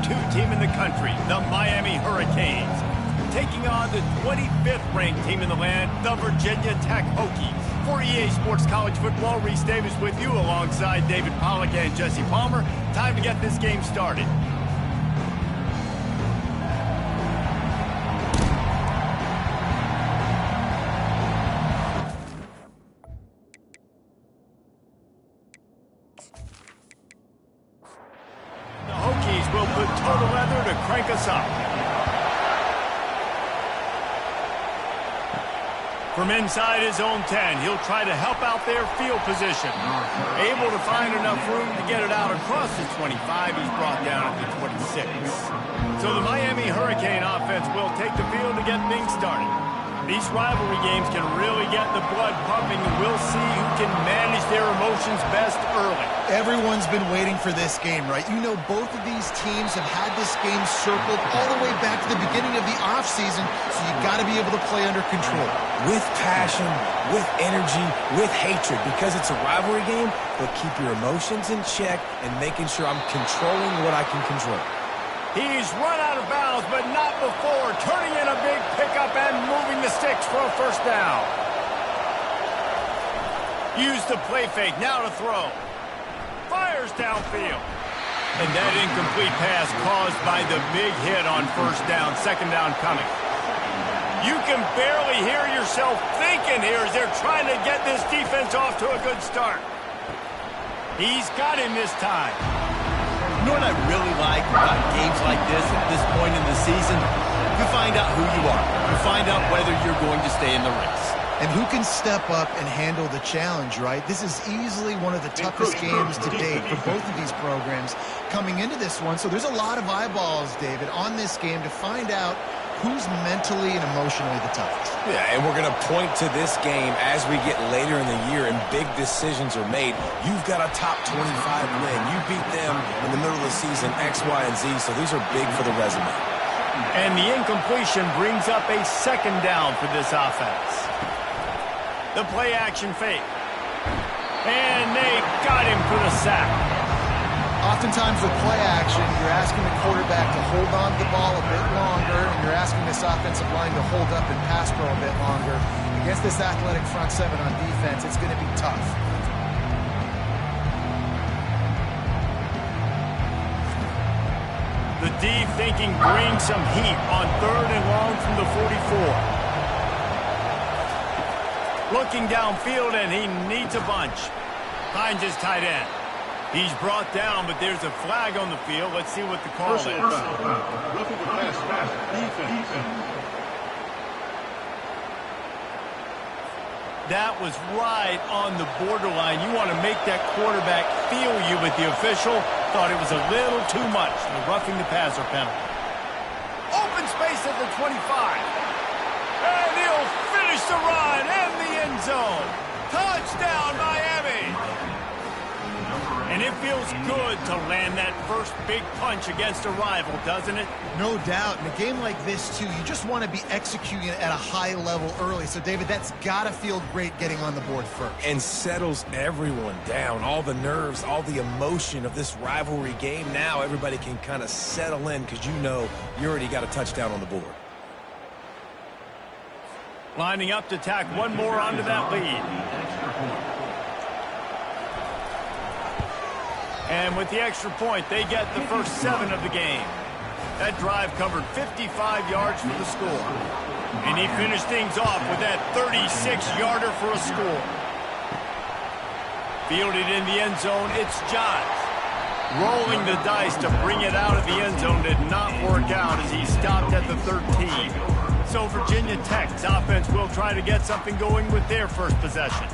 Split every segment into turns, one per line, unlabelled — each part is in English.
2 team in the country, the Miami Hurricanes, taking on the 25th ranked team in the land, the Virginia Tech Hokies. For EA Sports College Football, Reese Davis with you alongside David Pollack and Jesse Palmer. Time to get this game started. The Hokies will put total leather to crank us up. From inside his own 10, he'll try to help out their field position. Able to find enough room to get it out across the 25, he's brought down at the 26. So the Miami Hurricane offense will take the field to get things started. These rivalry games can really get the blood pumping, and we'll see who can manage their emotions best early.
Everyone's been waiting for this game, right? You know, both of these teams have had this game circled all the way back to the beginning of the offseason, so you got to be able to play under control.
With passion, with energy, with hatred, because it's a rivalry game, but keep your emotions in check and making sure I'm controlling what I can control.
He's run out of bounds, but not before turning in a big pickup and moving the sticks for a first down. Use the play fake, now to throw. Fires downfield. And that incomplete pass caused by the big hit on first down, second down coming. You can barely hear yourself thinking here as they're trying to get this defense off to a good start. He's got him this time.
You know what I really like about games like this at this point in the season? You find out who you are. You find out whether you're going to stay in the race.
And who can step up and handle the challenge, right? This is easily one of the toughest games to date for both of these programs coming into this one. So there's a lot of eyeballs, David, on this game to find out who's mentally and emotionally the toughest.
Yeah, and we're going to point to this game as we get later in the year and big decisions are made. You've got a top 25 win. You beat them in the middle of the season, X, Y, and Z, so these are big for the resume.
And the incompletion brings up a second down for this offense. The play action fake. And they got him for the sack.
Oftentimes with play action, you're asking the quarterback to hold on to the ball a bit longer, and you're asking this offensive line to hold up and pass pro a bit longer. Against this athletic front seven on defense, it's going to be tough.
The D thinking bring some heat on third and long from the 44. Looking downfield, and he needs a bunch. Finds his tight end. He's brought down, but there's a flag on the field. Let's see what the call is. That was right on the borderline. You want to make that quarterback feel you, but the official thought it was a little too much. The roughing the passer penalty. Open space at the 25. And he'll finish the run and the end zone. Touchdown, Miami. And it feels good to land that first big punch against a rival, doesn't it?
No doubt. In a game like this, too, you just want to be executing it at a high level early. So, David, that's got to feel great getting on the board first.
And settles everyone down. All the nerves, all the emotion of this rivalry game. Now everybody can kind of settle in because you know you already got a touchdown on the board.
Lining up to tack one more onto that lead. And with the extra point, they get the first 7 of the game. That drive covered 55 yards for the score. And he finished things off with that 36-yarder for a score. Fielded in the end zone, it's Johns. Rolling the dice to bring it out of the end zone did not work out as he stopped at the 13. So Virginia Tech's offense will try to get something going with their first possession.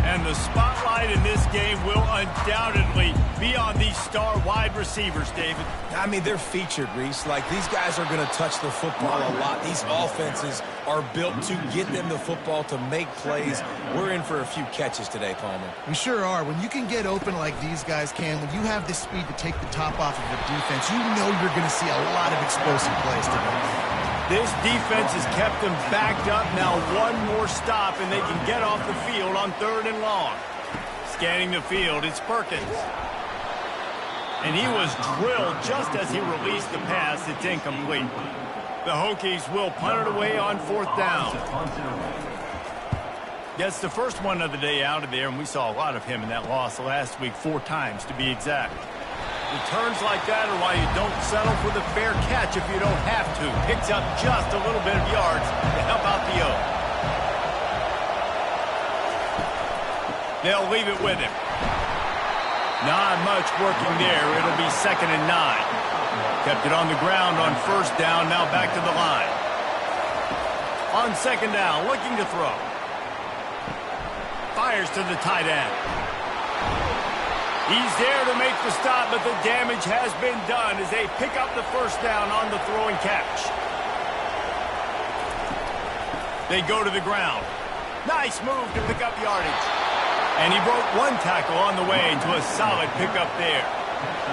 And the spotlight in this game will undoubtedly be on these star wide receivers, David.
I mean, they're featured, Reese. Like, these guys are going to touch the football a lot. These offenses are built to get them the football, to make plays. We're in for a few catches today, Palmer.
We sure are. When you can get open like these guys can, when you have the speed to take the top off of the defense, you know you're going to see a lot of explosive plays today.
This defense has kept them backed up. Now one more stop, and they can get off the field on third and long. Scanning the field, it's Perkins. And he was drilled just as he released the pass. It's incomplete. The Hokies will punt it away on 4th down. Gets the first one of the day out of there, and we saw a lot of him in that loss last week, 4 times to be exact. Returns like that are why you don't settle for the fair catch if you don't have to. Picks up just a little bit of yards to help out the Oaks. They'll leave it with him. Not much working there. It'll be 2nd and 9. Kept it on the ground on 1st down, now back to the line. On 2nd down, looking to throw. Fires to the tight end. He's there to make the stop, but the damage has been done as they pick up the 1st down on the throwing catch. They go to the ground. Nice move to pick up yardage. And he broke 1 tackle on the way to a solid pickup there.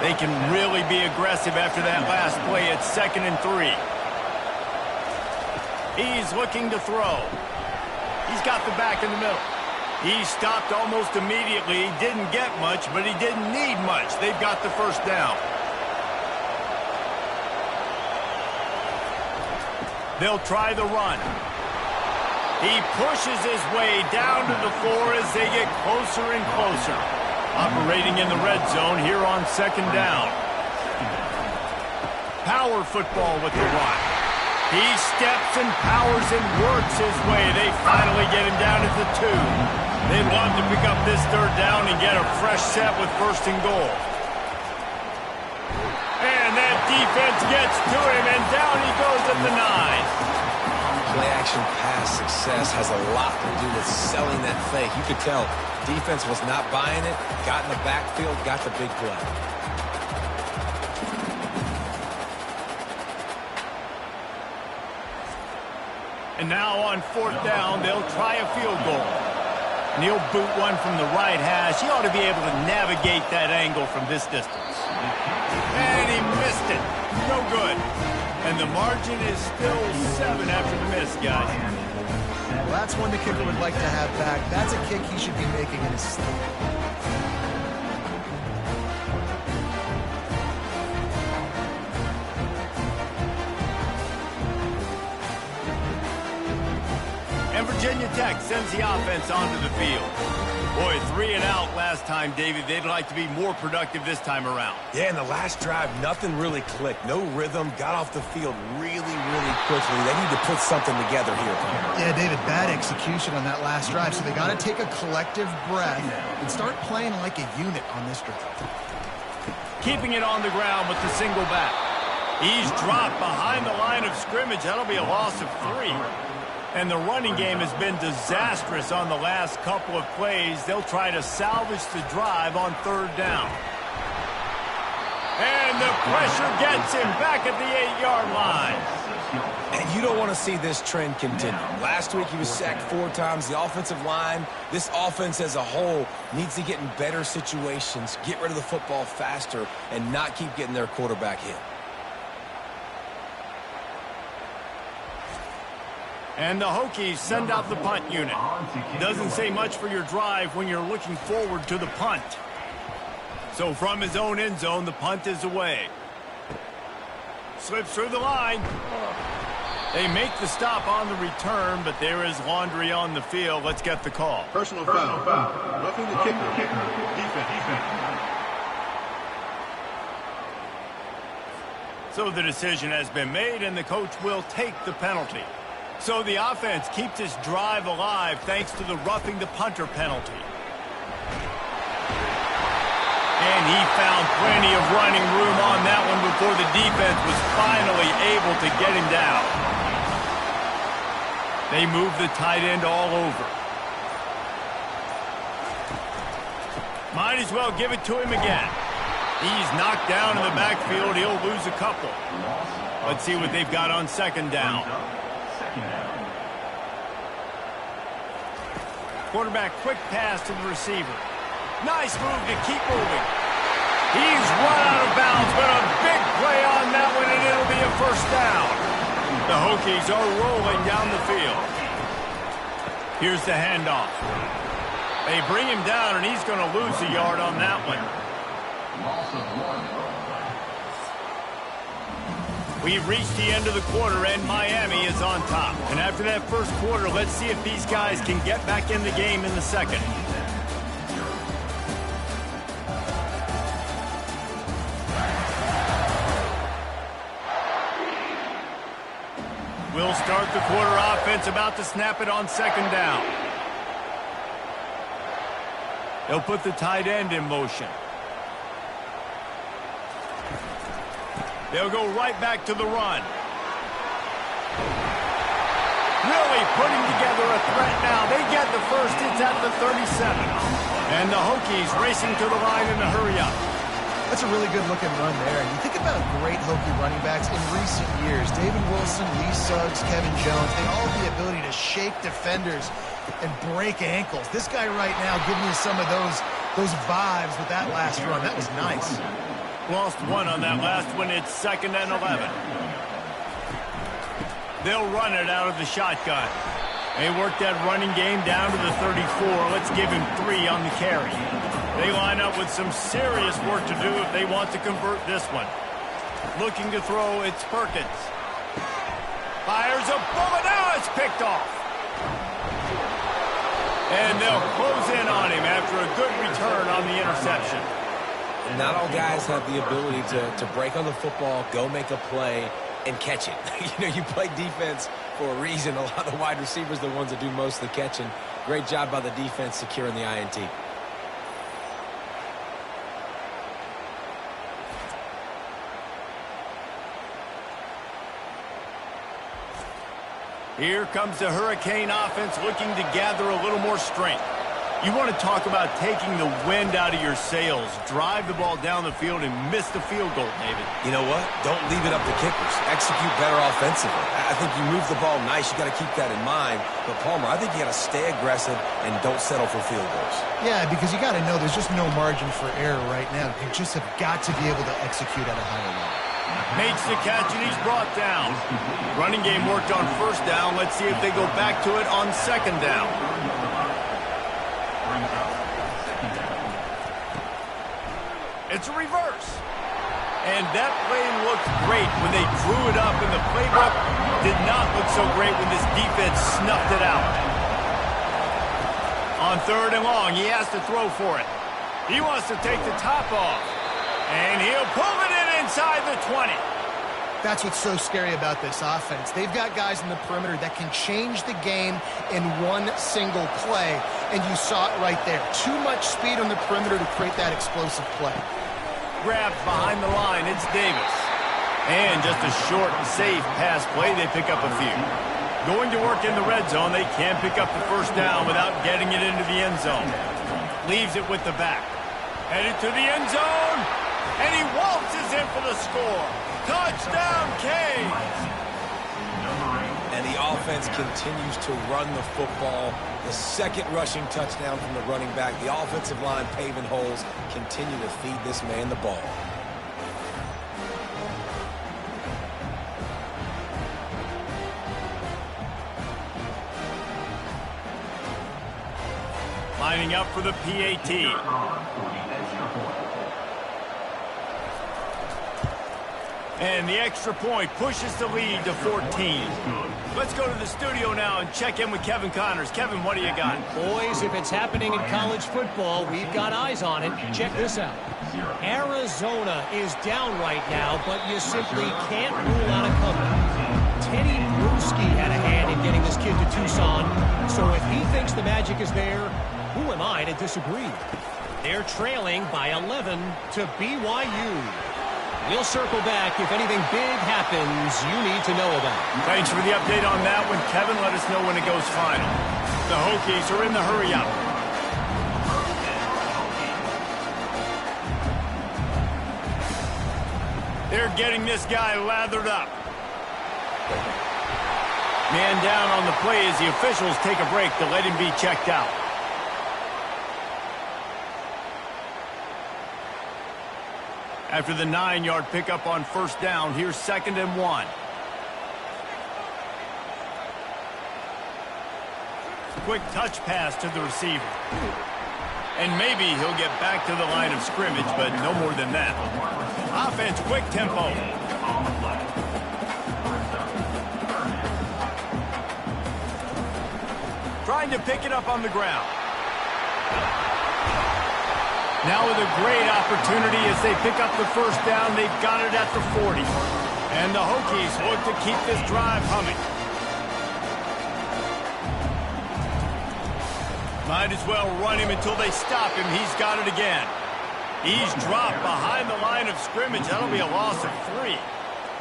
They can really be aggressive after that last play at 2nd and 3. He's looking to throw. He's got the back in the middle. He stopped almost immediately. He didn't get much, but he didn't need much. They've got the 1st down. They'll try the run. He pushes his way down to the floor as they get closer and closer. Operating in the red zone here on 2nd down. Power football with the run. He steps and powers and works his way. They finally get him down at the 2. They'd love to pick up this 3rd down and get a fresh set with 1st and goal. And that defense gets to him, and down he goes at the 9.
Play-action pass success has a lot to do with selling that fake. You could tell defense was not buying it, got in the backfield, got the big play.
And now on 4th down, they'll try a field goal. And he'll boot one from the right hash. He ought to be able to navigate that angle from this distance. And he missed it. No good. And the margin is still 7 after the miss, guys.
Well, that's one the kicker would like to have back. That's a kick he should be making in his sleep.
And Virginia Tech sends the offense onto the field. Boy, 3 and out last time, David. They'd like to be more productive this time around.
Yeah, in the last drive, nothing really clicked. No rhythm, got off the field really quickly. They need to put something together here.
Yeah, David, bad execution on that last drive, so they got to take a collective breath and start playing like a unit on this drive.
Keeping it on the ground with the single back. He's dropped behind the line of scrimmage. That'll be a loss of 3. And the running game has been disastrous on the last couple of plays. They'll try to salvage the drive on 3rd down. And the pressure gets him back at the 8-yard line.
And you don't want to see this trend continue. Last week he was sacked 4 times. The offensive line, this offense as a whole, needs to get in better situations, get rid of the football faster, and not keep getting their quarterback hit.
And the Hokies send out the punt unit. Doesn't say much for your drive when you're looking forward to the punt. So from his own end zone, the punt is away. Slips through the line. They make the stop on the return, but there is laundry on the field. Let's get the call.
Personal foul. Roughing the kicker. Defense.
So the decision has been made, and the coach will take the penalty. So the offense keeps this drive alive thanks to the roughing the punter penalty. And he found plenty of running room on that one before the defense was finally able to get him down. They move the tight end all over. Might as well give it to him again. He's knocked down in the backfield. He'll lose a couple. Let's see what they've got on 2nd down. Quarterback quick pass to the receiver. Nice move to keep moving. He's run out of bounds, but a big play on that one, and it'll be a 1st down. The Hokies are rolling down the field. Here's the handoff. They bring him down, and he's going to lose a yard on that one. We've reached the end of the quarter, and Miami is on top. And after that first quarter, let's see if these guys can get back in the game in the second. We'll start the quarter offense, about to snap it on second down. They'll put the tight end in motion. They'll go right back to the run. Really putting together a threat now. They get the first. It's at the 37. And the Hokies racing to the line in a hurry-up.
That's a really good-looking run there. And you think about great Hokie running backs in recent years. David Wilson, Lee Suggs, Kevin Jones, they all have the ability to shake defenders and break ankles. This guy right now giving you some of those vibes with that last run. That was nice.
Lost one on that last one. It's 2nd and 11. They'll run it out of the shotgun. They work that running game down to the 34. Let's give him 3 on the carry. They line up with some serious work to do if they want to convert this one. Looking to throw, it's Perkins. Fires a bullet. Now it's picked off. And they'll close in on him after a good return on the interception.
Not all guys have the ability to break on the football, go make a play, and catch it. You play defense for a reason. A lot of the wide receivers are the ones that do most of the catching. Great job by the defense securing the INT.
Here comes the Hurricane offense looking to gather a little more strength. You want to talk about taking the wind out of your sails. Drive the ball down the field and miss the field goal, David.
You know what? Don't leave it up to kickers. Execute better offensively. I think you move the ball nice. You got to keep that in mind. But, Palmer, I think you got to stay aggressive and don't settle for field goals.
Yeah, because you got to know there's just no margin for error right now. You just have got to be able to execute at a higher level.
Makes the catch, and he's brought down. Running game worked on first down. Let's see if they go back to it on second down. It's a reverse. And that play looked great when they drew it up, and the playbook did not look so great when this defense snuffed it out. On 3rd and long, he has to throw for it. He wants to take the top off. And he'll pull it in inside the 20.
That's what's so scary about this offense. They've got guys in the perimeter that can change the game in one single play. And you saw it right there. Too much speed on the perimeter to create that explosive play.
Grabbed behind the line, it's Davis. And just a short and safe pass play, they pick up a few. Going to work in the red zone, they can't pick up the first down without getting it into the end zone. Leaves it with the back. Headed to the end zone. And he waltzes in for the score. Touchdown, Canes!
And the offense continues to run the football. The second rushing touchdown from the running back. The offensive line paving holes. Continue to feed this man the ball.
Lining up for the PAT. And the extra point pushes the lead to 14. Let's go to the studio now and check in with Kevin Connors. Kevin, what do you got?
Boys, if it's happening in college football, we've got eyes on it. Check this out. Arizona is down right now, but you simply can't rule out a comeback. Teddy Bruschi had a hand in getting this kid to Tucson, so if he thinks the magic is there, who am I to disagree? They're trailing by 11 to BYU. We'll circle back if anything big happens you need to know about.
Thanks for the update on that one, Kevin. Let us know when it goes final. The Hokies are in the hurry-up. They're getting this guy lathered up. Man down on the play as the officials take a break to let him be checked out. After the 9-yard pickup on first down, here's 2nd and 1. Quick touch pass to the receiver. And maybe he'll get back to the line of scrimmage, but no more than that. Offense, quick tempo. Trying to pick it up on the ground. Now with a great opportunity as they pick up the first down. They've got it at the 40. And the Hokies look to keep this drive humming. Might as well run him until they stop him. He's got it again. He's dropped behind the line of scrimmage. That'll be a loss of 3.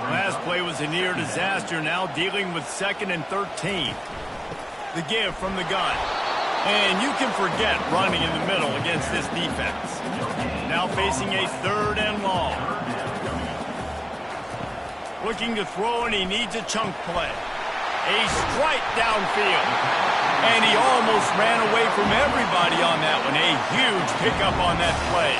Last play was a near disaster. Now dealing with 2nd and 13. The give from the gun. And you can forget running in the middle against this defense. Now facing a 3rd and long. Looking to throw, and he needs a chunk play. A strike downfield. And he almost ran away from everybody on that one. A huge pickup on that play.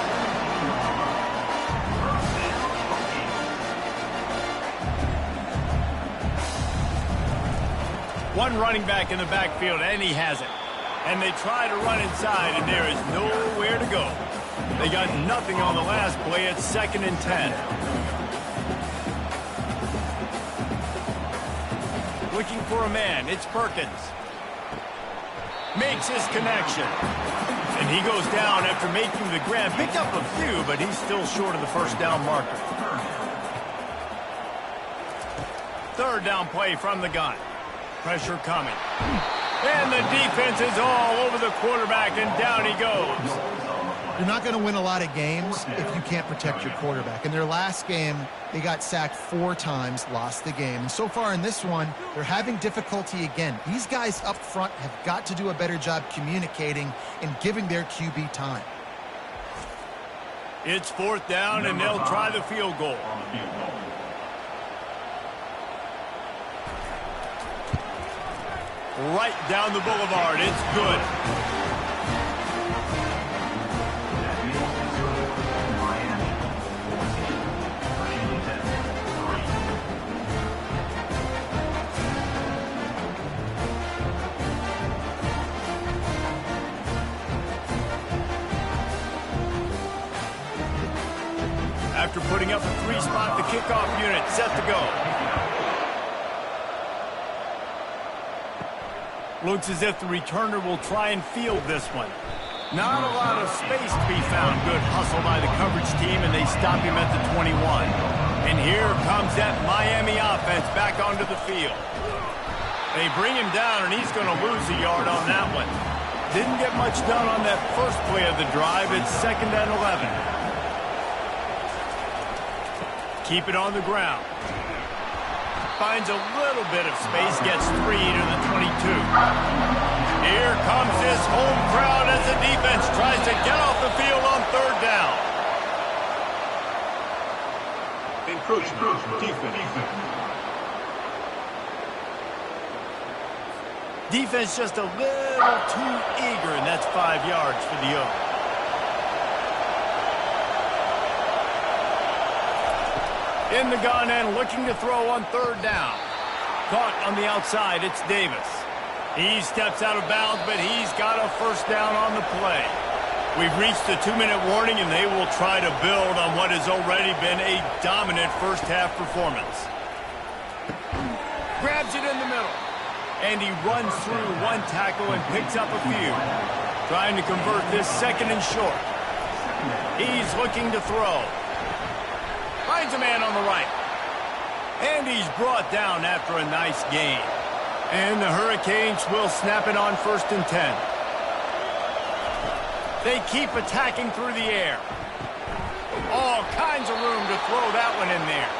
One running back in the backfield, and he has it. And they try to run inside, and there is nowhere to go. They got nothing on the last play. It's 2nd and 10. Looking for a man. It's Perkins. Makes his connection. And he goes down after making the grab. Picked up a few, but he's still short of the first down marker. 3rd down play from the gun. Pressure coming. And the defense is all over the quarterback, and down he goes.
You're not going to win a lot of games if you can't protect your quarterback. In their last game, they got sacked 4 times, lost the game. And so far in this one, they're having difficulty again. These guys up front have got to do a better job communicating and giving their QB time.
It's 4th down, and they'll try the field goal. Right down the boulevard. It's good. After putting up a 3-spot, the kickoff unit set to go. Looks as if the returner will try and field this one. Not a lot of space to be found. Good hustle by the coverage team, and they stop him at the 21. And here comes that Miami offense back onto the field. They bring him down, and he's going to lose a yard on that one. Didn't get much done on that first play of the drive. It's 2nd and 11. Keep it on the ground. Finds a little bit of space, gets 3 to the 22. Here comes this home crowd as the defense tries to get off the field on 3rd down.
Encroachment, defense.
Defense just a little too eager, and that's 5 yards for the Oaks. In the gun and looking to throw on 3rd down. Caught on the outside, it's Davis. He steps out of bounds, but he's got a first down on the play. We've reached the 2-minute warning, and they will try to build on what has already been a dominant first-half performance. Grabs it in the middle. And he runs through one tackle and picks up a few. Trying to convert this 2nd and short. He's looking to throw. Finds a man on the right. And he's brought down after a nice gain. And the Hurricanes will snap it on 1st and 10. They keep attacking through the air. All kinds of room to throw that one in there.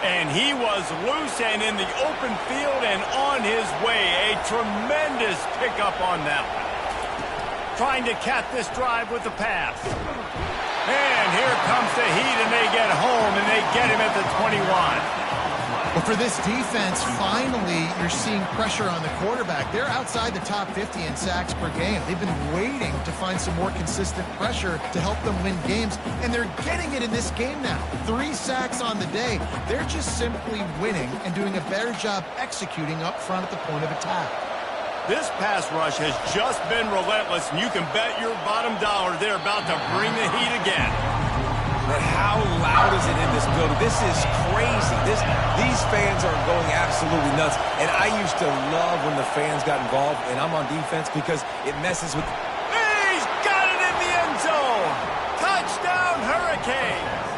And he was loose and in the open field and on his way. A tremendous pickup on that one. Trying to cap this drive with the pass. And here comes the heat, and they get home, and they get him at the 21.
Well, for this defense, finally, you're seeing pressure on the quarterback. They're outside the top 50 in sacks per game. They've been waiting to find some more consistent pressure to help them win games, and they're getting it in this game now. 3 sacks on the day. They're just simply winning and doing a better job executing up front at the point of attack.
This pass rush has just been relentless, and you can bet your bottom dollar they're about to bring the heat again.
But how loud is it in this building? This is crazy. These fans are going absolutely nuts. And I used to love when the fans got involved, and I'm on defense because it messes with...
He's got it in the end zone! Touchdown, Hurricanes!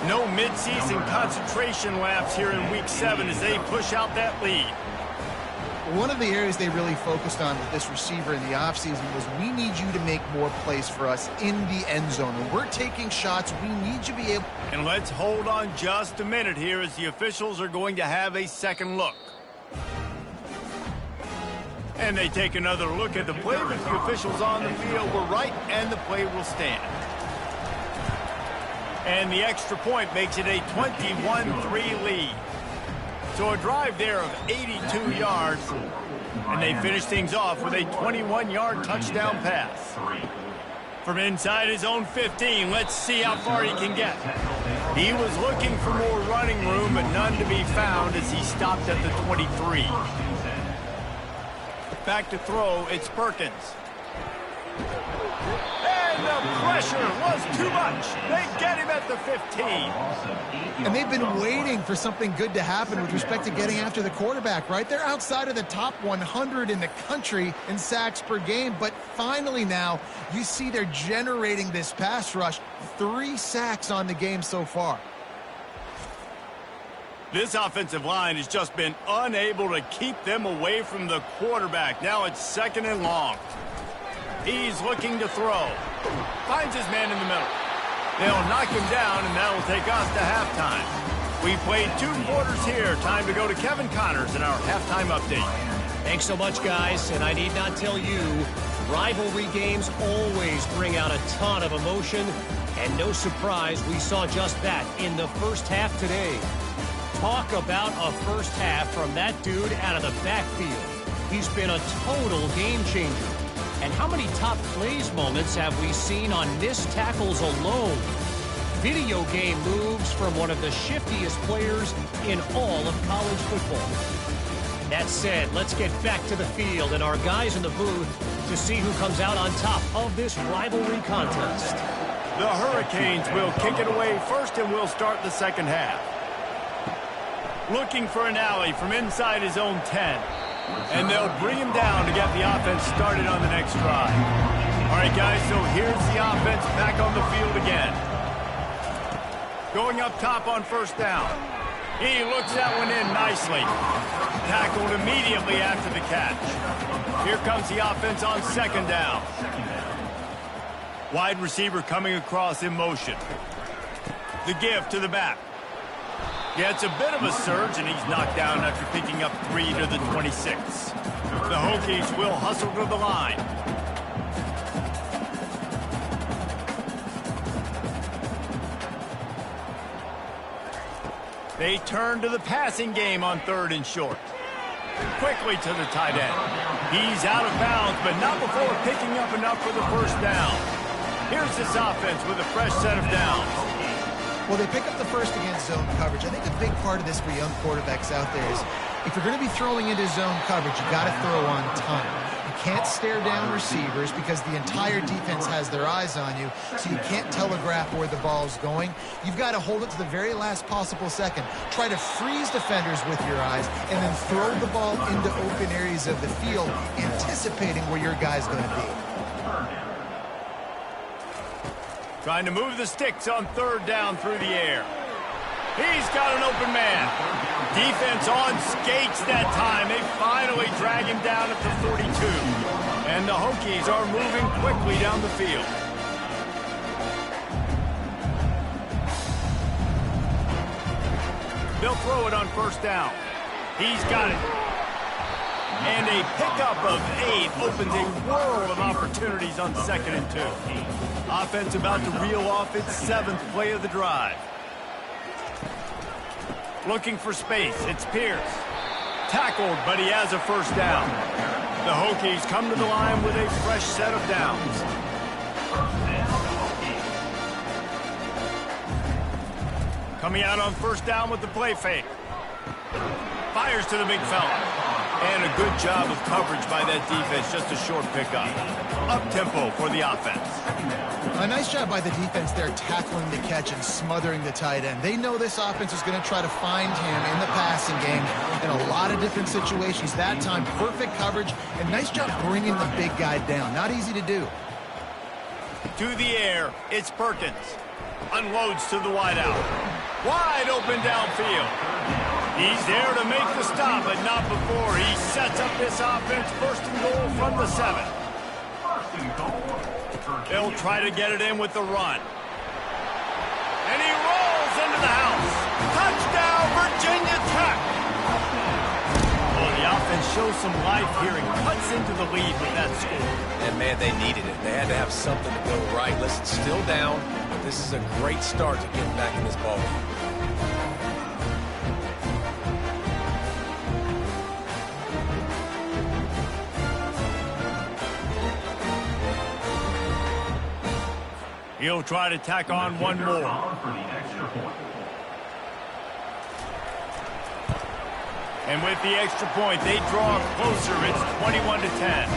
No midseason concentration laps here in Week 7 as they push out that lead.
One of the areas they really focused on with this receiver in the offseason was, we need you to make more plays for us in the end zone. When we're taking shots, we need you to be able...
And let's hold on just a minute here as the officials are going to have a second look. And they take another look at the play, but the officials on the field were right, and the play will stand. And the extra point makes it a 21-3 lead. So a drive there of 82 yards, and they finish things off with a 21-yard touchdown pass. From inside his own 15, let's see how far he can get. He was looking for more running room, but none to be found as he stopped at the 23. Back to throw, it's Perkins. And the pressure was too much. They get him at the 15.
And they've been waiting for something good to happen with respect to getting after the quarterback, right? They're outside of the top 100 in the country in sacks per game, but finally now you see they're generating this pass rush. 3 sacks on the game so far.
This offensive line has just been unable to keep them away from the quarterback. Now it's 2nd and long. He's looking to throw. Finds his man in the middle. They'll knock him down, and that'll take us to halftime. We played 2 quarters here. Time to go to Kevin Connors in our halftime update.
Thanks so much, guys. And I need not tell you, rivalry games always bring out a ton of emotion. And no surprise, we saw just that in the first half today. Talk about a first half from that dude out of the backfield. He's been a total game changer. And how many top plays moments have we seen on missed tackles alone? Video game moves from one of the shiftiest players in all of college football. That said, let's get back to the field and our guys in the booth to see who comes out on top of this rivalry contest.
The Hurricanes will kick it away first, and we'll start the second half. Looking for an alley from inside his own 10. And they'll bring him down to get the offense started on the next drive. All right, guys, so here's the offense back on the field again. Going up top on first down. He looks that one in nicely. Tackled immediately after the catch. Here comes the offense on second down. Wide receiver coming across in motion. The give to the back. Yeah, it's a bit of a surge, and he's knocked down after picking up 3 to the 26. The Hokies will hustle to the line. They turn to the passing game on 3rd and short. Quickly to the tight end. He's out of bounds, but not before picking up enough for the first down. Here's this offense with a fresh set of downs.
Well, they pick up the first against zone coverage. I think a big part of this for young quarterbacks out there is, if you're going to be throwing into zone coverage, you got to throw on time. You can't stare down receivers because the entire defense has their eyes on you, so you can't telegraph where the ball's going. You've got to hold it to the very last possible second. Try to freeze defenders with your eyes, and then throw the ball into open areas of the field, anticipating where your guy's going to be.
Trying to move the sticks on 3rd down through the air. He's got an open man. Defense on skates that time. They finally drag him down at the 42. And the Hokies are moving quickly down the field. They'll throw it on first down. He's got it. And a pickup of 8 opens a world of opportunities on 2nd and 2. Offense about to reel off its 7th play of the drive. Looking for space, it's Pierce. Tackled, but he has a first down. The Hokies come to the line with a fresh set of downs. Coming out on first down with the play fake. Fires to the big fella. And a good job of coverage by that defense, just a short pickup. Up-tempo for the offense.
A nice job by the defense there tackling the catch and smothering the tight end. They know this offense is going to try to find him in the passing game in a lot of different situations. That time, perfect coverage and nice job bringing the big guy down. Not easy to do.
To the air, it's Perkins. Unloads to the wideout. Wide open downfield. He's there to make the stop, but not before. He sets up this offense first and goal from the 7. They'll try to get it in with the run. And he rolls into the house. Touchdown, Virginia Tech. Well, the offense shows some life here and cuts into the lead with that score.
And, man, they needed it. They had to have something to go right. Listen, still down, but this is a great start to getting back in this ballgame.
He'll try to tack on one more. And with the extra point, they draw closer. It's 21-10.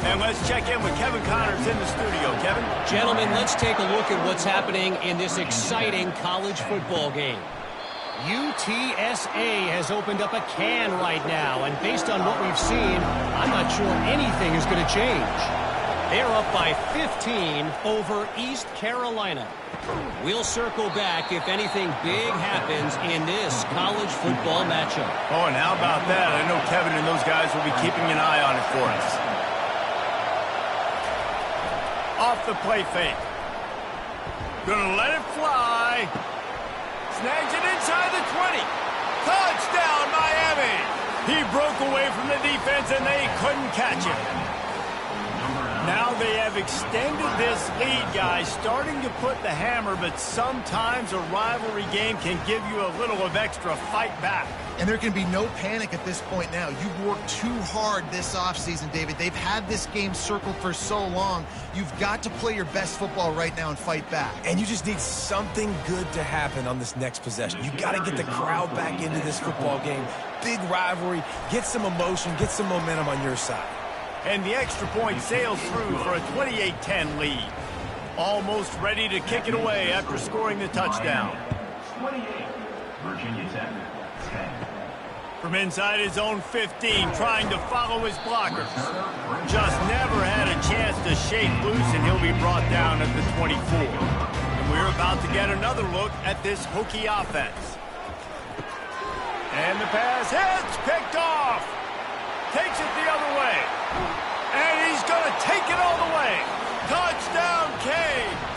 And let's check in with Kevin Connors in the studio. Kevin?
Gentlemen, let's take a look at what's happening in this exciting college football game. UTSA has opened up a can right now, and based on what we've seen, I'm not sure anything is going to change. They're up by 15 over East Carolina. We'll circle back if anything big happens in this college football matchup.
Oh, and how about that? I know Kevin and those guys will be keeping an eye on it for us. Off the play fake. Gonna let it fly. Snags it inside the 20. Touchdown, Miami! He broke away from the defense and they couldn't catch him. Now they have extended this lead, guys, starting to put the hammer, but sometimes a rivalry game can give you a little of extra fight back.
And there can be no panic at this point now. You've worked too hard this offseason, David. They've had this game circled for so long. You've got to play your best football right now and fight back.
And you just need something good to happen on this next possession. You got to get the crowd back into this football game. Big rivalry. Get some emotion. Get some momentum on your side.
And the extra point sails through for a 28-10 lead. Almost ready to kick it away after scoring the touchdown.
28, Virginia Tech, 10.
From inside his own 15, trying to follow his blockers. Just never had a chance to shake loose, and he'll be brought down at the 24. And we're about to get another look at this Hokie offense. And the pass hits, picked off. Takes it the other way. And he's going to take it all the way. Touchdown, Canes.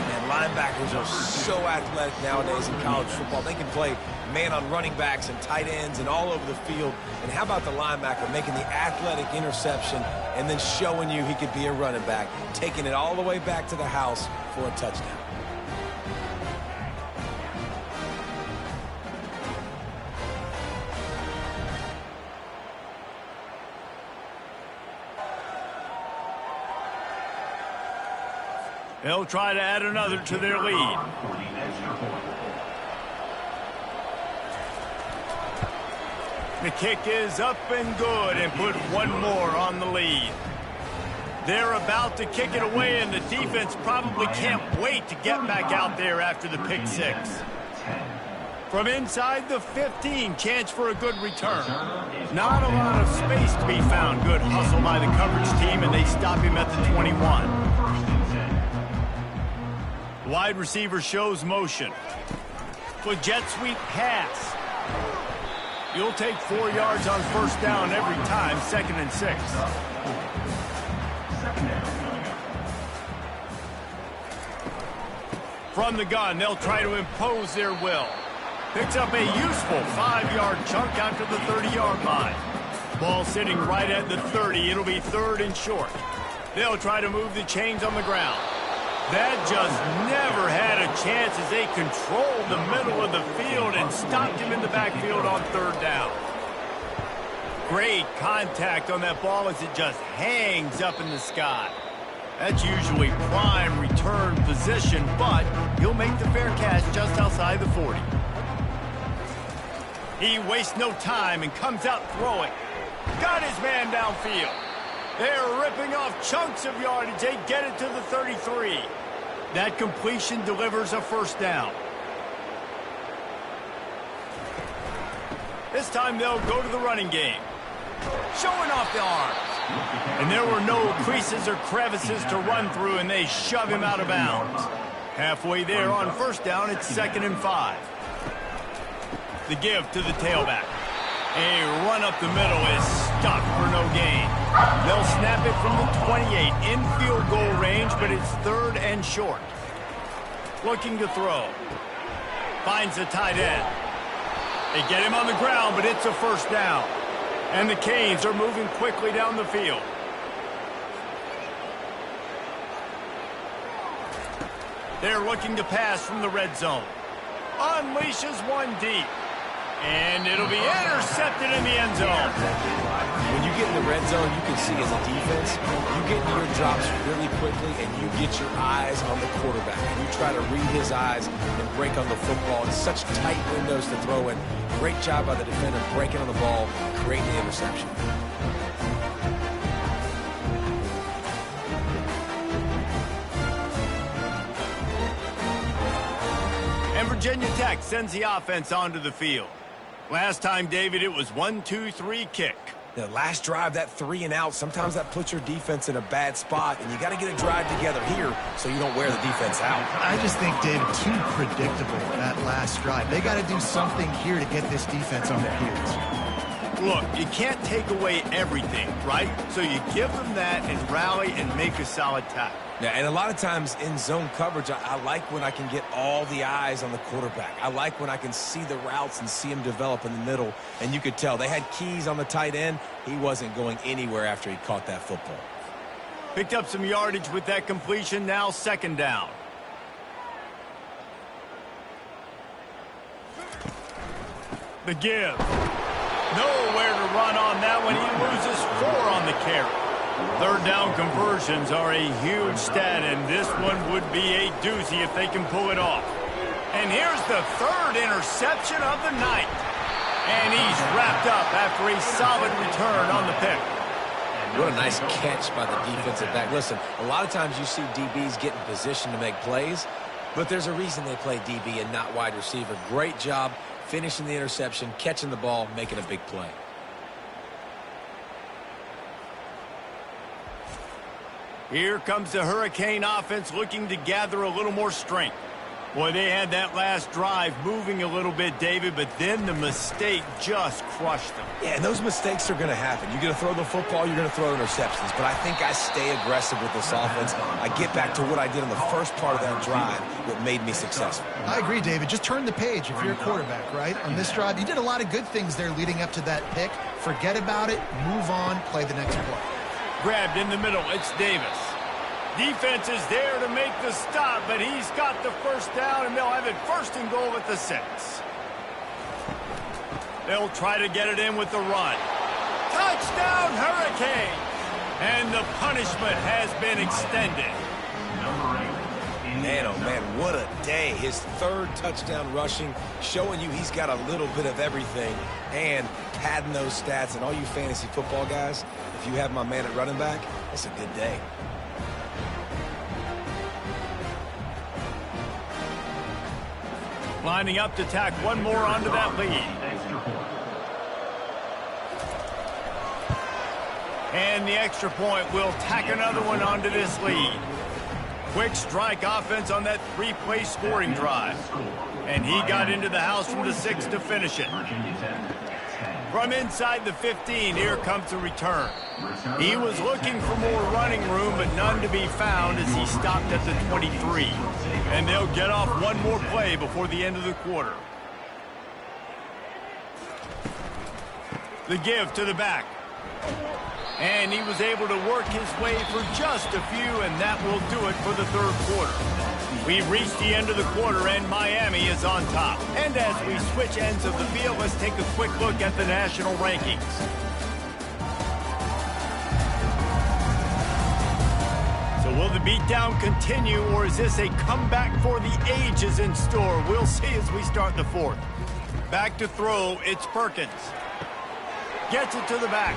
And linebackers are so athletic nowadays in college football. They can play man on running backs and tight ends and all over the field. And how about the linebacker making the athletic interception and then showing you he could be a running back, taking it all the way back to the house for a touchdown.
They'll try to add another to their lead. The kick is up and good and put one more on the lead. They're about to kick it away, and the defense probably can't wait to get back out there after the pick six. From inside the 15, chance for a good return. Not a lot of space to be found. Good hustle by the coverage team, and they stop him at the 21. Wide receiver shows motion. With jet sweep pass. You'll take 4 yards on first down every time, 2nd and 6. From the gun, they'll try to impose their will. Picks up a useful 5-yard chunk after the 30-yard line. Ball sitting right at the 30. It'll be 3rd and short. They'll try to move the chains on the ground. That just never had a chance as they controlled the middle of the field and stopped him in the backfield on 3rd down. Great contact on that ball as it just hangs up in the sky. That's usually prime return position, but he'll make the fair catch just outside the 40. He wastes no time and comes out throwing. Got his man downfield. They're ripping off chunks of yardage. They get it to the 33. That completion delivers a first down. This time they'll go to the running game. Showing off the arms. And there were no creases or crevices to run through, and they shove him out of bounds. Halfway there on first down, it's 2nd and 5. The give to the tailback. A run up the middle is stopped for no gain. They'll snap it from the 28 in field goal range, but it's 3rd and short. Looking to throw. Finds the tight end. They get him on the ground, but it's a first down. And the Canes are moving quickly down the field. They're looking to pass from the red zone. Unleashes one deep. And it'll be intercepted in the end zone.
When you get in the red zone, you can see as a defense, you get into your drops really quickly and you get your eyes on the quarterback. And you try to read his eyes and break on the football. It's such tight windows to throw in. Great job by the defender breaking on the ball, creating the interception.
And Virginia Tech sends the offense onto the field. Last time, David, it was 1-2-3 kick.
The last drive, that 3 and out, sometimes that puts your defense in a bad spot, and you got to get a drive together here so you don't wear the defense out.
I just think, David, too predictable, that last drive. They got to do something here to get this defense on their heels.
Look, you can't take away everything, right? So you give them that and rally and make a solid tackle.
Yeah, and a lot of times in zone coverage, I like when I can get all the eyes on the quarterback. I like when I can see the routes and see him develop in the middle. And you could tell they had keys on the tight end. He wasn't going anywhere after he caught that football.
Picked up some yardage with that completion. Now 2nd down. The give. Nowhere to run on that one. He loses 4 on the carry. 3rd down conversions are a huge stat, and this one would be a doozy if they can pull it off. And here's the 3rd interception of the night. And he's wrapped up after a solid return on the pick.
What a nice catch by the defensive back. Listen, a lot of times you see DBs get in position to make plays, but there's a reason they play DB and not wide receiver. Great job finishing the interception, catching the ball, making a big play.
Here comes the Hurricane offense looking to gather a little more strength. Boy, they had that last drive moving a little bit, David, but then the mistake just crushed them.
Yeah, and those mistakes are going to happen. You're going to throw the football, you're going to throw interceptions, but I think I stay aggressive with this offense. I get back to what I did in the first part of that drive that made me successful.
I agree, David. Just turn the page if you're a quarterback, right? On this drive, you did a lot of good things there leading up to that pick. Forget about it, move on, play the next play.
Grabbed in the middle, it's Davis. Defense is there to make the stop, but he's got the first down, and they'll have it 1st and goal at the 6. They'll try to get it in with the run. Touchdown, Hurricane! And the punishment has been extended.
Man, oh man, what a day. His 3rd touchdown rushing, showing you he's got a little bit of everything, and padding those stats. And all you fantasy football guys, if you have my man at running back, it's a good day.
Lining up to tack one more onto that lead. And the extra point will tack another one onto this lead. Quick strike offense on that 3-play scoring drive. And he got into the house from the 6 to finish it. From inside the 15, here comes the return. He was looking for more running room, but none to be found as he stopped at the 23. And they'll get off one more play before the end of the quarter. The give to the back. And he was able to work his way for just a few, and that will do it for the 3rd quarter. We've reached the end of the quarter, and Miami is on top. And as we switch ends of the field, let's take a quick look at the national rankings. So will the beatdown continue, or is this a comeback for the ages in store? We'll see as we start the 4th. Back to throw, it's Perkins. Gets it to the back.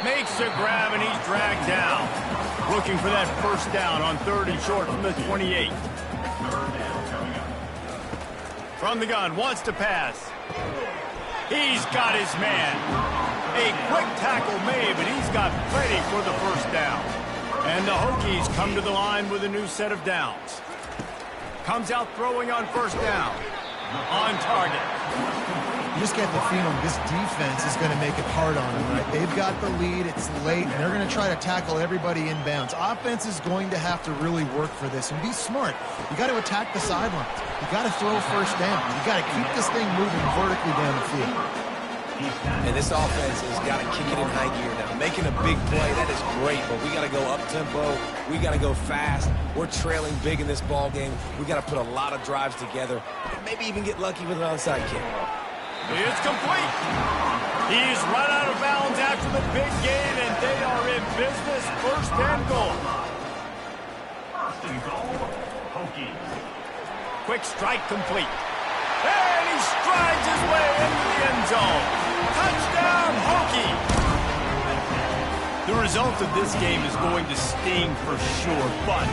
Makes a grab, and he's dragged down. Looking for that first down on 3rd and short from the 28. From the gun, wants to pass. He's got his man. A quick tackle made, but he's got plenty for the first down. And the Hokies come to the line with a new set of downs. Comes out throwing on first down. On target.
You just get the feeling this defense is going to make it hard on them, right? They've got the lead, it's late, and they're going to try to tackle everybody inbounds. Offense is going to have to really work for this and be smart. You got to attack the sidelines. You got to throw first down. You got to keep this thing moving vertically down the field.
And this offense has got to kick it in high gear now. Making a big play, that is great, but we got to go up-tempo. We got to go fast. We're trailing big in this ball game. We got to put a lot of drives together and maybe even get lucky with an onside kick.
It's complete. He's run out of bounds after the big gain, and they are in business. First and goal.
First and goal, Hokies.
Quick strike complete. And he strides his way into the end zone. Touchdown, Hokie. The result of this game is going to sting for sure, but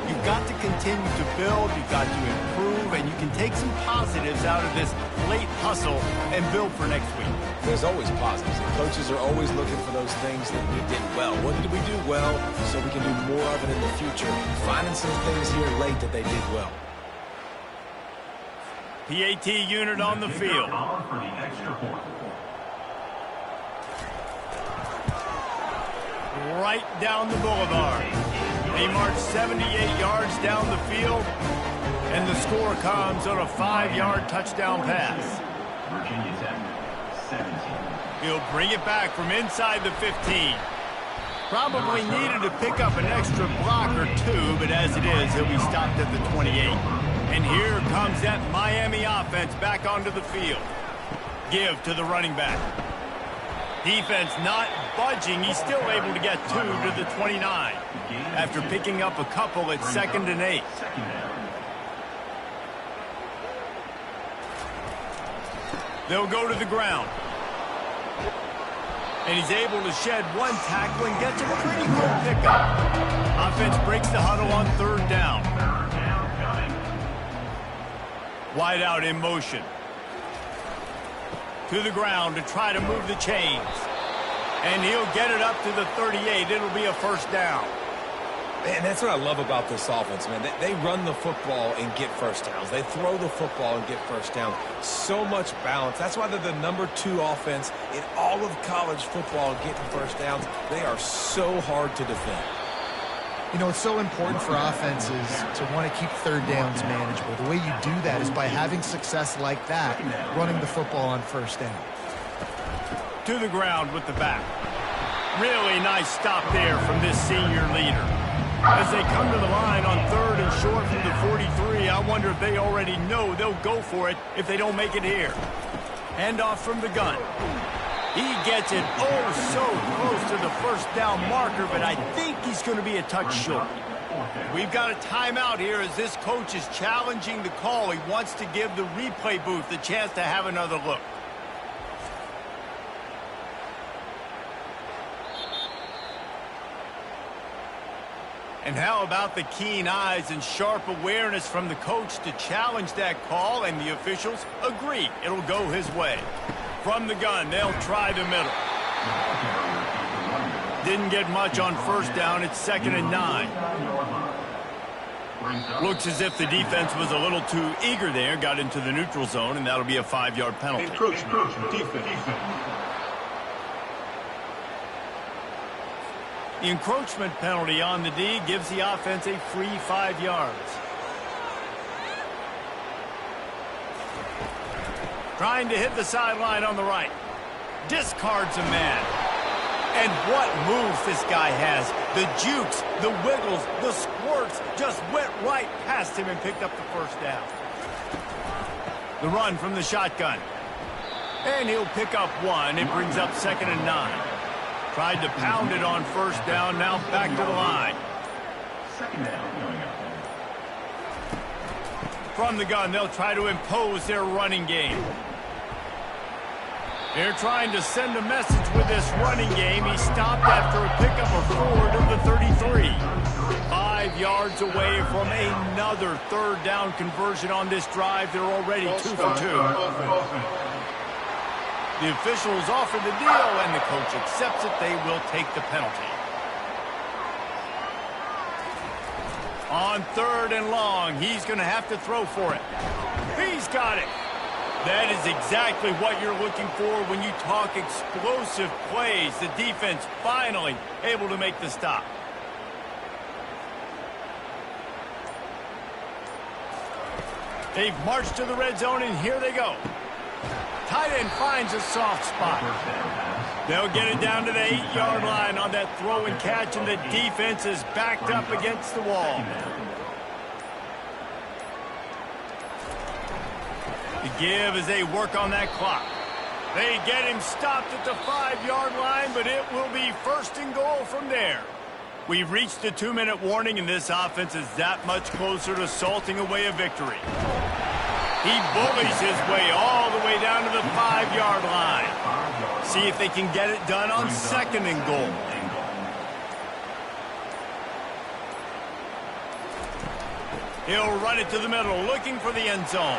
you've got to continue to build, you've got to improve, and you can take some positives out of this late hustle and build for next week.
There's always positives, and coaches are always looking for those things that we did well. What did we do well so we can do more of it in the future? Finding some things here late that they did well.
PAT unit on the field.
For the extra point.
Right down the boulevard. They march 78 yards down the field, and the score comes on a 5-yard touchdown pass.
Virginia Tech, 17.
He'll bring it back from inside the 15. Probably needed to pick up an extra block or two, but as it is, he'll be stopped at the 28. And here comes that Miami offense back onto the field. Give to the running back. Defense not budging. He's still able to get 2 to the 29 after picking up a couple at 2nd and 8. They'll go to the ground. And he's able to shed 1 tackle and gets a pretty good pickup. Offense breaks the huddle on 3rd down. Wide out in motion. To the ground to try to move the chains. And he'll get it up to the 38. It'll be a first down.
Man, that's what I love about this offense, man. They run the football and get first downs. They throw the football and get first downs. So much balance. That's why they're the #2 offense in all of college football getting first downs. They are so hard to defend.
You know, it's so important for offenses to want to keep 3rd downs manageable. The way you do that is by having success like that, running the football on first down.
To the ground with the back. Really nice stop there from this senior leader. As they come to the line on 3rd and short from the 43, I wonder if they already know they'll go for it if they don't make it here. Handoff from the gun. He gets it so close to the first down marker, but I think he's going to be a touch short. We've got a timeout here as this coach is challenging the call. He wants to give the replay booth the chance to have another look. And how about the keen eyes and sharp awareness from the coach to challenge that call, and the officials agree it'll go his way. From the gun, they'll try the middle. Didn't get much on first down. It's 2nd and 9. Looks as if the defense was a little too eager there, got into the neutral zone, and that'll be a 5-yard penalty.
Encroachment, defense.
The encroachment penalty on the D gives the offense a free 5 yards. Trying to hit the sideline on the right. Discards a man. And what moves this guy has. The jukes, the wiggles, the squirts just went right past him and picked up the first down. The run from the shotgun. And he'll pick up 1. It brings up 2nd and 9. Tried to pound it on first down, now back to the line.
Second down coming up.
From the gun, they'll try to impose their running game. They're trying to send a message with this running game. He stopped after a pickup of 4 to the 33. 5 yards away from another third down conversion on this drive. They're already 2 for 2. The officials offer the deal, and the coach accepts it. They will take the penalty. On 3rd and long, he's going to have to throw for it. He's got it. That is exactly what you're looking for when you talk explosive plays. The defense finally able to make the stop. They've marched to the red zone, and here they go. Tight end finds a soft spot. They'll get it down to the 8-yard line on that throw and catch, and the defense is backed up against the wall. The give as they work on that clock. They get him stopped at the 5-yard line, but it will be 1st and goal from there. We've reached the 2-minute warning, and this offense is that much closer to salting away a victory. He bullies his way all the way down to the 5-yard line. See if they can get it done on 2nd and goal. He'll run it to the middle, looking for the end zone.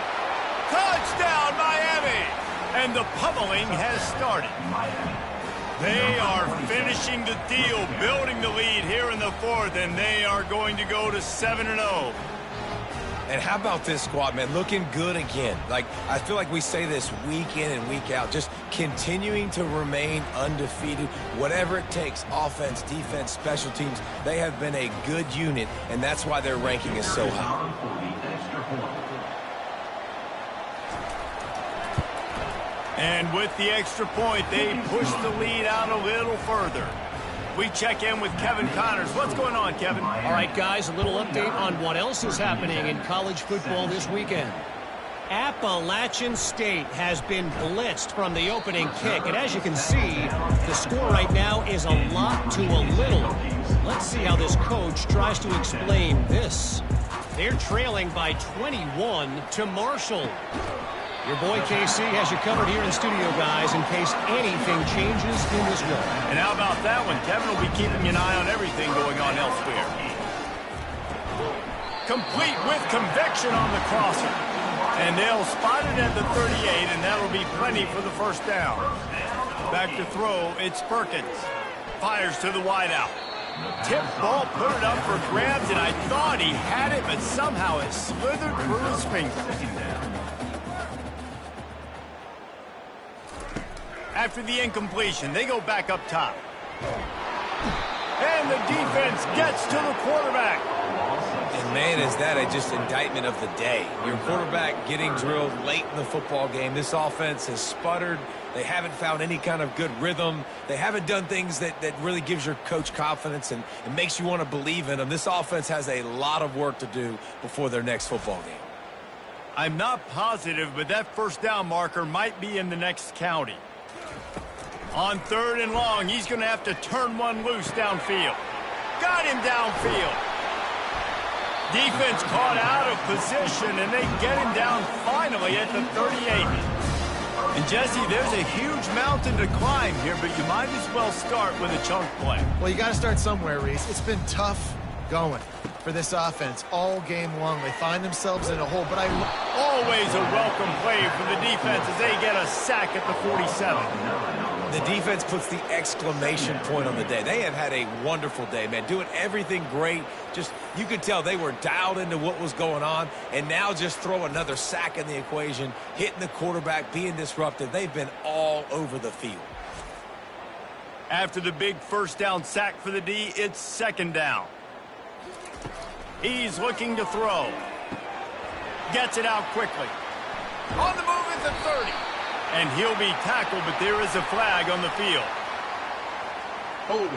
Touchdown, Miami! And the pummeling has started. They are finishing the deal, building the lead here in the 4th, and they are going to go to 7-0.
And how about this squad, man? Looking good again. Like, I feel like we say this week in and week out, just continuing to remain undefeated. Whatever it takes, offense, defense, special teams, they have been a good unit, and that's why their ranking is so high.
And with the extra point, they push the lead out a little further. We check in with Kevin Connors. What's going on, Kevin?
All right, guys, a little update on what else is happening in college football this weekend. Appalachian State has been blitzed from the opening kick, and as you can see, the score right now is a lot to a little. Let's see how this coach tries to explain this. They're trailing by 21 to Marshall. Your boy KC has you covered here in studio, guys, in case anything changes in this one.
And how about that one? Kevin will be keeping an eye on everything going on elsewhere. Complete with conviction on the crosser. And they'll spot it at the 38, and that'll be plenty for the 1st down. Back to throw, it's Perkins. Fires to the wideout. Tip ball, put it up for grabs, and I thought he had it, but somehow it slithered through his fingers. After the incompletion, they go back up top. And the defense gets to the quarterback.
And, man, is that just indictment of the day. Your quarterback getting drilled late in the football game. This offense has sputtered. They haven't found any kind of good rhythm. They haven't done things that really gives your coach confidence and makes you want to believe in them. This offense has a lot of work to do before their next football game.
I'm not positive, but that 1st down marker might be in the next county. On 3rd and long, he's going to have to turn one loose downfield. Got him downfield. Defense caught out of position, and they get him down finally at the 38. And, Jesse, there's a huge mountain to climb here, but you might as well start with a chunk play.
Well, you got to start somewhere, Reese. It's been tough going for this offense all game long. They find themselves in a hole, but
always a welcome play for the defense as they get a sack at the 47.
The defense puts the exclamation point on the day. They have had a wonderful day, man, doing everything great. Just, you could tell they were dialed into what was going on, and now just throw another sack in the equation, hitting the quarterback, being disruptive. They've been all over the field.
After the big 1st down sack for the D, it's 2nd down. He's looking to throw. Gets it out quickly. On the move at the 30. And he'll be tackled, but there is a flag on the field.
Holding.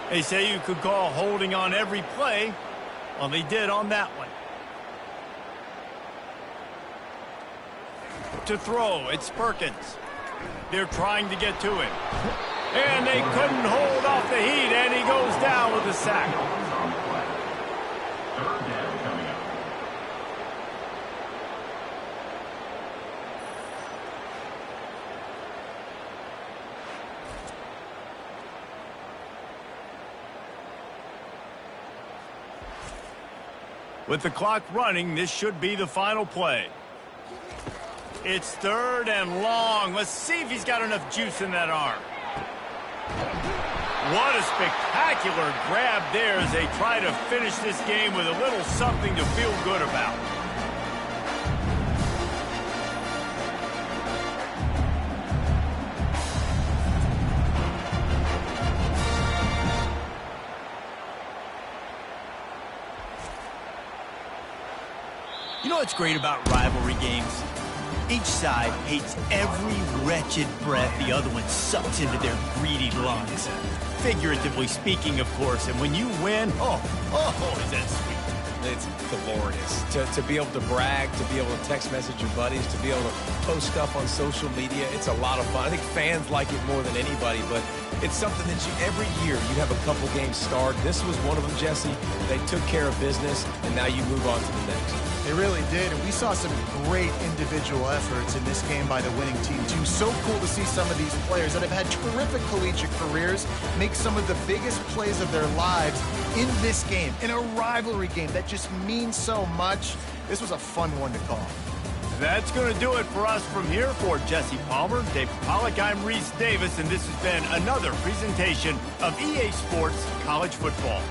They say you could call holding on every play. Well, they did on that one. To throw, it's Perkins. They're trying to get to him. And they couldn't hold off the heat, and he goes down with a sack. With the clock running, this should be the final play. It's 3rd and long. Let's see if he's got enough juice in that arm. What a spectacular grab there as they try to finish this game with a little something to feel good about.
You know what's great about rivalry games? Each side hates every wretched breath the other one sucks into their greedy lungs. Figuratively speaking, of course, and when you win, is that sweet.
It's glorious. To be able to brag, to be able to text message your buddies, to be able to post stuff on social media, it's a lot of fun. I think fans like it more than anybody, but it's something that every year you have a couple games start. This was one of them, Jesse. They took care of business, and now you move on to the next.
They really did, and we saw some great individual efforts in this game by the winning team, too. So cool to see some of these players that have had terrific collegiate careers make some of the biggest plays of their lives in this game, in a rivalry game that just means so much. This was a fun one to call.
That's going to do it for us from here. For Jesse Palmer, David Pollack, I'm Reese Davis, and this has been another presentation of EA Sports College Football.